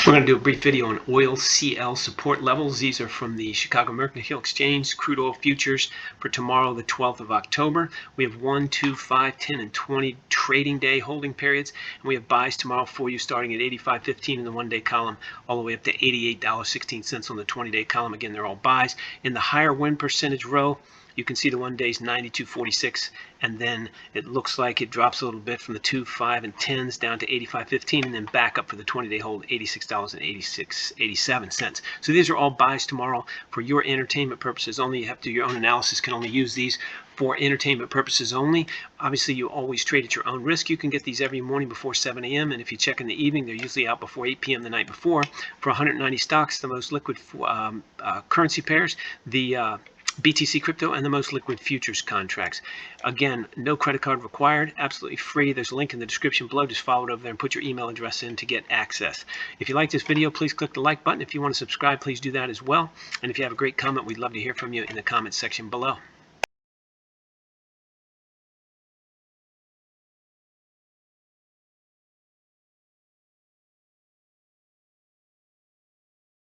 We're going to do a brief video on oil CL support levels. These are from the Chicago Mercantile Exchange crude oil futures for tomorrow, the 12th of October. We have 1, 2, 5, 10, and 20 trading day holding periods. And we have buys tomorrow for you starting at 85.15 in the one-day column all the way up to $88.16 on the 20-day column. Again, they're all buys. In the higher win percentage row, you can see the one day's 92.46, and then it looks like it drops a little bit from the 2, 5, and 10s down to 85.15, and then back up for the 20-day hold, $86.87. So these are all buys tomorrow for your entertainment purposes only. You have to do your own analysis, can only use these for entertainment purposes only. Obviously, you always trade at your own risk. You can get these every morning before 7 a.m. and if you check in the evening, they're usually out before 8 p.m. the night before. For 190 stocks, the most liquid currency pairs, the BTC crypto, and the most liquid futures contracts. Again, no credit card required, absolutely free. There's a link in the description below. Just follow it over there and put your email address in to get access. If you like this video, please click the like button. If you want to subscribe, please do that as well. And if you have a great comment, we'd love to hear from you in the comments section below.